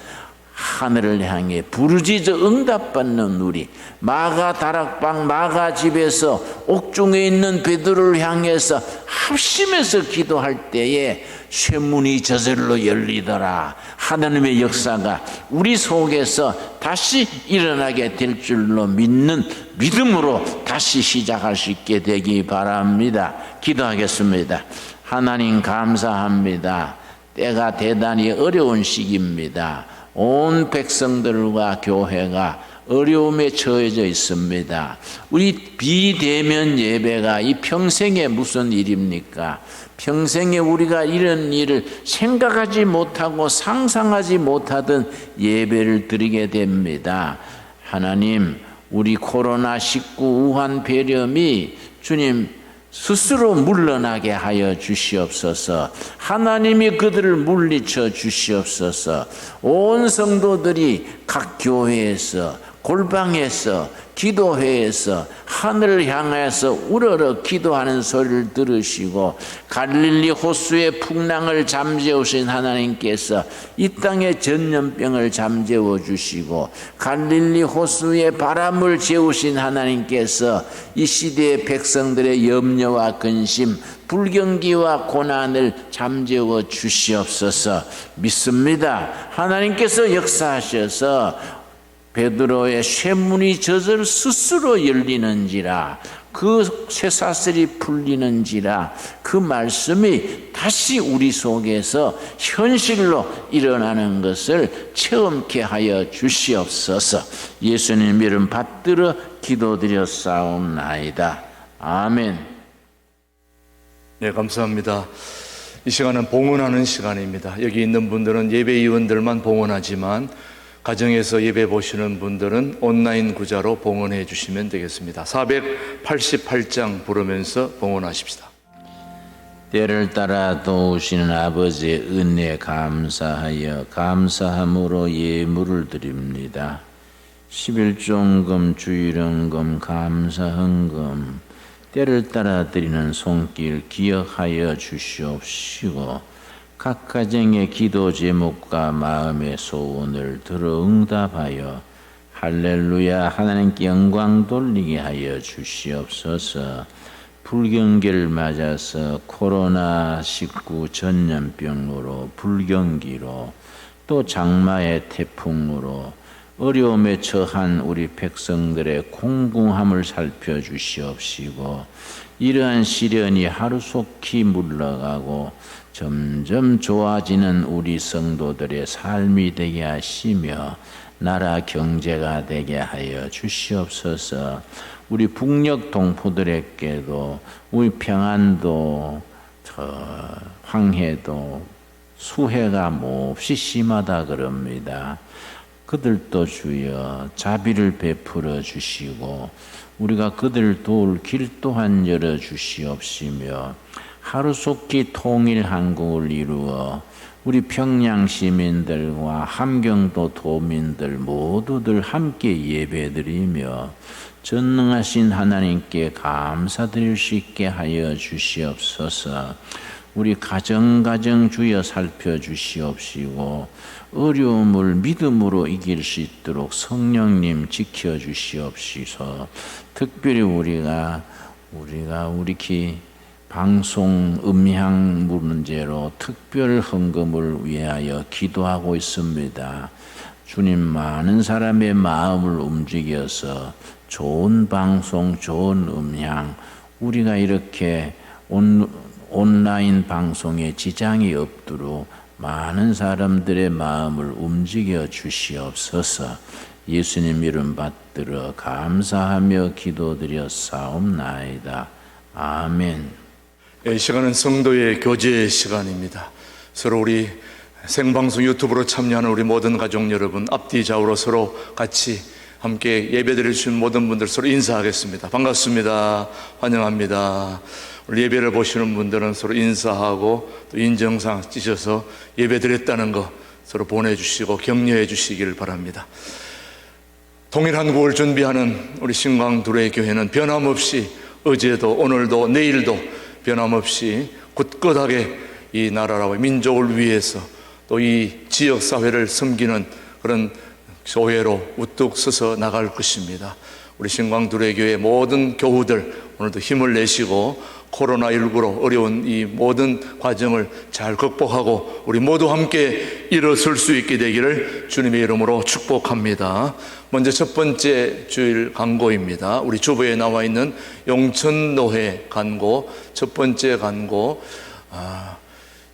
하늘을 향해 부르짖어 응답받는 우리, 마가 다락방 마가 집에서 옥중에 있는 베드로를 향해서 합심해서 기도할 때에 쇠문이 저절로 열리더라. 하나님의 역사가 우리 속에서 다시 일어나게 될 줄로 믿는 믿음으로 다시 시작할 수 있게 되기 바랍니다. 기도하겠습니다. 하나님 감사합니다. 때가 대단히 어려운 시기입니다. 온 백성들과 교회가 어려움에 처해져 있습니다. 우리 비대면 예배가 이 평생에 무슨 일입니까? 평생에 우리가 이런 일을 생각하지 못하고 상상하지 못하던 예배를 드리게 됩니다. 하나님, 우리 코로나19 우한 폐렴이 주님 스스로 물러나게 하여 주시옵소서. 하나님이 그들을 물리쳐 주시옵소서. 온 성도들이 각 교회에서, 골방에서, 기도회에서 하늘을 향해서 우러러 기도하는 소리를 들으시고, 갈릴리 호수의 풍랑을 잠재우신 하나님께서 이 땅의 전염병을 잠재워 주시고, 갈릴리 호수의 바람을 재우신 하나님께서 이 시대의 백성들의 염려와 근심, 불경기와 고난을 잠재워 주시옵소서. 믿습니다. 하나님께서 역사하셔서 베드로의 쇠문이 저절 스스로 열리는지라, 그 쇠사슬이 풀리는지라, 그 말씀이 다시 우리 속에서 현실로 일어나는 것을 체험케 하여 주시옵소서. 예수님 이름 받들어 기도드렸사옵나이다. 아멘. 네, 감사합니다. 이 시간은 봉헌하는 시간입니다. 여기 있는 분들은 예배위원들만 봉헌하지만 가정에서 예배 보시는 분들은 온라인 구자로 봉헌해 주시면 되겠습니다. 488장 부르면서 봉헌하십시다. 때를 따라 도우시는 아버지의 은혜 감사하여 감사함으로 예물을 드립니다. 11종금, 주일헌금, 감사헌금, 때를 따라 드리는 손길 기억하여 주시옵시고, 각 가정의 기도 제목과 마음의 소원을 들어 응답하여 할렐루야 하나님께 영광 돌리게 하여 주시옵소서. 불경기를 맞아서 코로나19 전염병으로, 불경기로, 또 장마의 태풍으로 어려움에 처한 우리 백성들의 공공함을 살펴주시옵시고, 이러한 시련이 하루속히 물러가고 점점 좋아지는 우리 성도들의 삶이 되게 하시며 나라 경제가 되게 하여 주시옵소서. 우리 북녘 동포들에게도 우리 평안도, 황해도 수해가 몹시 심하다 그럽니다. 그들도 주여 자비를 베풀어 주시고 우리가 그들을 도울 길 또한 열어 주시옵시며, 하루속히 통일 한국을 이루어 우리 평양 시민들과 함경도 도민들 모두들 함께 예배드리며 전능하신 하나님께 감사드릴 수 있게 하여 주시옵소서. 우리 가정 주여 살펴주시옵시고 어려움을 믿음으로 이길 수 있도록 성령님 지켜주시옵시서. 특별히 우리가 방송 음향 문제로 특별 헌금을 위하여 기도하고 있습니다. 주님, 많은 사람의 마음을 움직여서 좋은 방송, 좋은 음향, 우리가 이렇게 온라인 방송에 지장이 없도록 많은 사람들의 마음을 움직여 주시옵소서. 예수님 이름 받들어 감사하며 기도드렸사옵나이다. 아멘. 이 시간은 성도의 교제 시간입니다. 서로 우리 생방송 유튜브로 참여하는 우리 모든 가족 여러분, 앞뒤 좌우로 서로 같이 함께 예배드릴 수 있는 모든 분들 서로 인사하겠습니다. 반갑습니다. 환영합니다. 우리 예배를 보시는 분들은 서로 인사하고 또 인정상 찢어서 예배드렸다는 거 서로 보내주시고 격려해 주시길 바랍니다. 통일한국을 준비하는 우리 신광두레 교회는 변함없이 어제도 오늘도 내일도 변함없이 굳건하게 이 나라와 민족을 위해서 또 이 지역사회를 섬기는 그런 교회로 우뚝 서서 나갈 것입니다. 우리 신광두레교회 모든 교우들 오늘도 힘을 내시고 코로나19로 어려운 이 모든 과정을 잘 극복하고 우리 모두 함께 일어설 수 있게 되기를 주님의 이름으로 축복합니다. 먼저 첫 번째 주일 간고입니다. 우리 주보에 나와 있는 용천노회 간고, 첫 번째 간고,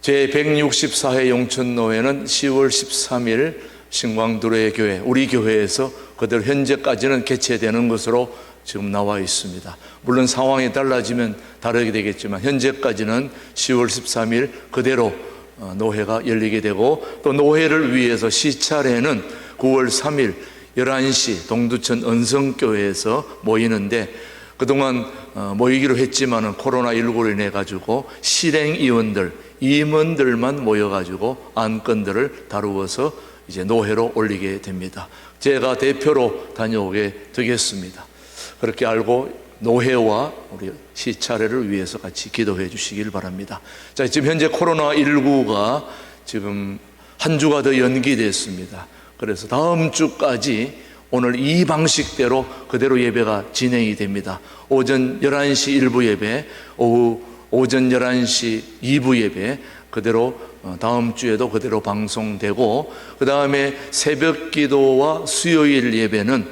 제164회 용천노회는 10월 13일 신광두레 교회, 우리 교회에서 그대로 현재까지는 개최되는 것으로 지금 나와 있습니다. 물론 상황이 달라지면 다르게 되겠지만 현재까지는 10월 13일 그대로 노회가 열리게 되고, 또 노회를 위해서 시차례는 9월 3일 11시 동두천 은성교회에서 모이는데, 그동안 모이기로 했지만은 코로나19로 인해 가지고 실행위원들, 임원들만 모여가지고 안건들을 다루어서 이제 노회로 올리게 됩니다. 제가 대표로 다녀오게 되겠습니다. 그렇게 알고 노회와 우리 시차례를 위해서 같이 기도해 주시길 바랍니다. 자, 지금 현재 코로나19가 지금 한 주가 더 연기됐습니다. 그래서 다음 주까지 오늘 이 방식대로 그대로 예배가 진행이 됩니다. 오전 11시 1부 예배, 오전 11시 2부 예배 그대로 다음 주에도 그대로 방송되고, 그 다음에 새벽 기도와 수요일 예배는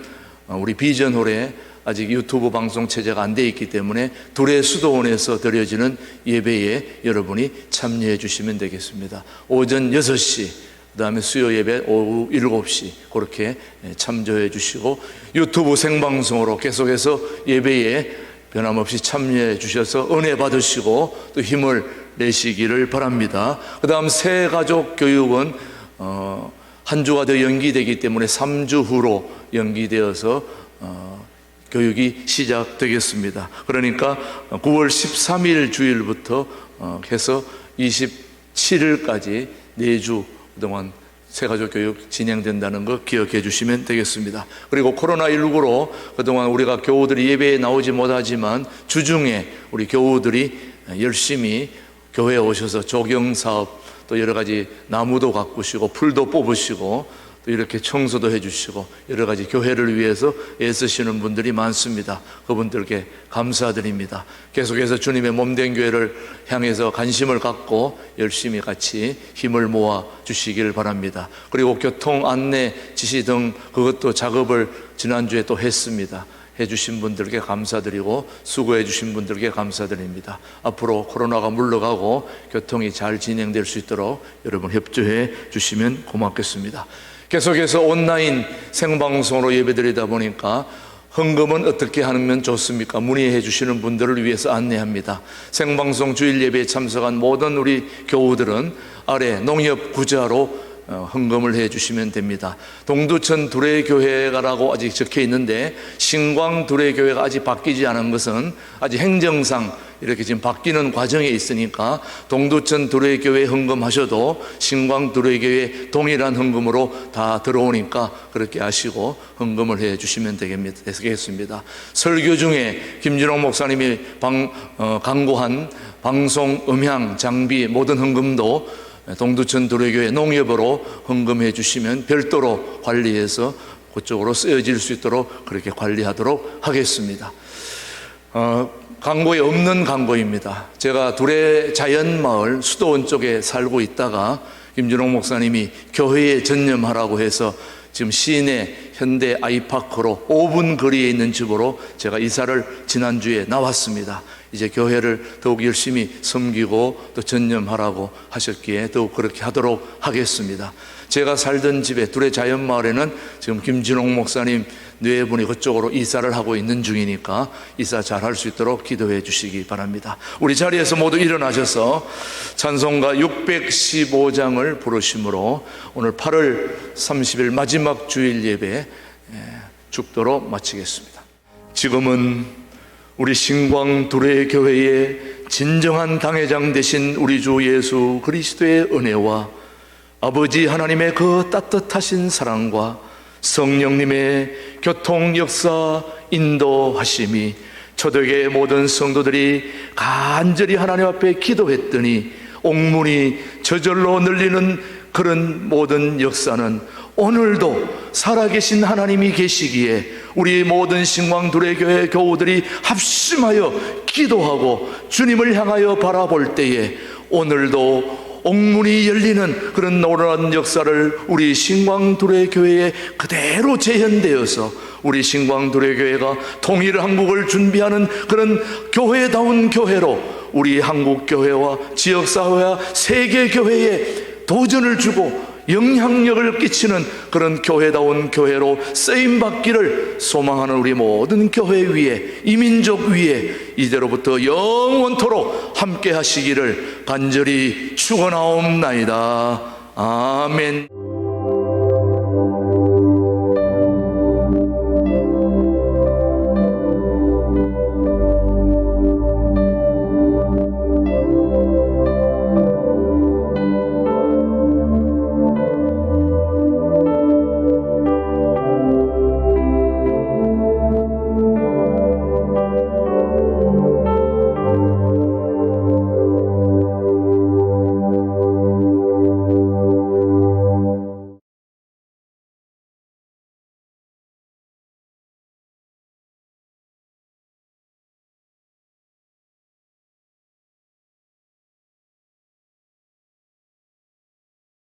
우리 비전홀에 아직 유튜브 방송 체제가 안 돼 있기 때문에 둘의 수도원에서 드려지는 예배에 여러분이 참여해 주시면 되겠습니다. 오전 6시, 그 다음에 수요 예배 오후 7시 그렇게 참조해 주시고, 유튜브 생방송으로 계속해서 예배에 변함없이 참여해 주셔서 은혜 받으시고 또 힘을 내시기를 바랍니다. 그 다음 새가족 교육은 한 주가 더 연기되기 때문에 3주 후로 연기되어서 교육이 시작되겠습니다. 그러니까 9월 13일 주일부터 해서 27일까지 4주 동안 새가족 교육 진행된다는 거 기억해 주시면 되겠습니다. 그리고 코로나19로 그동안 우리가 교우들이 예배에 나오지 못하지만 주중에 우리 교우들이 열심히 교회에 오셔서 조경사업, 또 여러 가지 나무도 가꾸시고 풀도 뽑으시고 또 이렇게 청소도 해주시고 여러 가지 교회를 위해서 애쓰시는 분들이 많습니다. 그분들께 감사드립니다. 계속해서 주님의 몸된 교회를 향해서 관심을 갖고 열심히 같이 힘을 모아 주시길 바랍니다. 그리고 교통 안내 지시 등 그것도 작업을 지난주에 또 했습니다. 해주신 분들께 감사드리고 수고해 주신 분들께 감사드립니다. 앞으로 코로나가 물러가고 교통이 잘 진행될 수 있도록 여러분 협조해 주시면 고맙겠습니다. 계속해서 온라인 생방송으로 예배드리다 보니까 헌금은 어떻게 하면 좋습니까? 문의해 주시는 분들을 위해서 안내합니다. 생방송 주일 예배에 참석한 모든 우리 교우들은 아래 농협 구좌로 헌금을 해 주시면 됩니다. 동두천 두레교회라고 아직 적혀 있는데 신광 두레교회가 아직 바뀌지 않은 것은 아직 행정상 이렇게 지금 바뀌는 과정에 있으니까 동두천 두레교회 헌금하셔도 신광 두레교회 동일한 헌금으로 다 들어오니까 그렇게 하시고 헌금을 해 주시면 되겠습니다. 설교 중에 김진홍 목사님이 강구한 방송, 음향, 장비 모든 헌금도 동두천 두레교회 농협으로 헌금해 주시면 별도로 관리해서 그쪽으로 쓰여질 수 있도록 그렇게 관리하도록 하겠습니다. 광고에 없는 광고입니다. 제가 두레 자연마을 수도원 쪽에 살고 있다가 김준홍 목사님이 교회에 전념하라고 해서 지금 시내 현대 아이파크로 5분 거리에 있는 집으로 제가 이사를 지난주에 나왔습니다. 이제 교회를 더욱 열심히 섬기고 또 전념하라고 하셨기에 더욱 그렇게 하도록 하겠습니다. 제가 살던 집에 두레 자연마을에는 지금 김진홍 목사님 뇌분이 그쪽으로 이사를 하고 있는 중이니까 이사 잘 할 수 있도록 기도해 주시기 바랍니다. 우리 자리에서 모두 일어나셔서 찬송가 615장을 부르심으로 오늘 8월 30일 마지막 주일 예배 죽도록 마치겠습니다. 지금은 우리 신광 두레 교회의 진정한 당회장 되신 우리 주 예수 그리스도의 은혜와 아버지 하나님의 그 따뜻하신 사랑과 성령님의 교통 역사 인도하심이 초대교회 모든 성도들이 간절히 하나님 앞에 기도했더니 옥문이 저절로 늘리는 그런 모든 역사는 오늘도 살아계신 하나님이 계시기에 우리 모든 신광 두레교회 교우들이 합심하여 기도하고 주님을 향하여 바라볼 때에 오늘도 옥문이 열리는 그런 놀라운 역사를 우리 신광 두레교회에 그대로 재현되어서 우리 신광 두레교회가 통일 한국을 준비하는 그런 교회다운 교회로 우리 한국 교회와 지역 사회와 세계 교회에 도전을 주고 영향력을 끼치는 그런 교회다운 교회로 쓰임받기를 소망하는 우리 모든 교회 위에 이민족 위에 이제로부터 영원토록 함께 하시기를 간절히 축원하옵나이다. 아멘.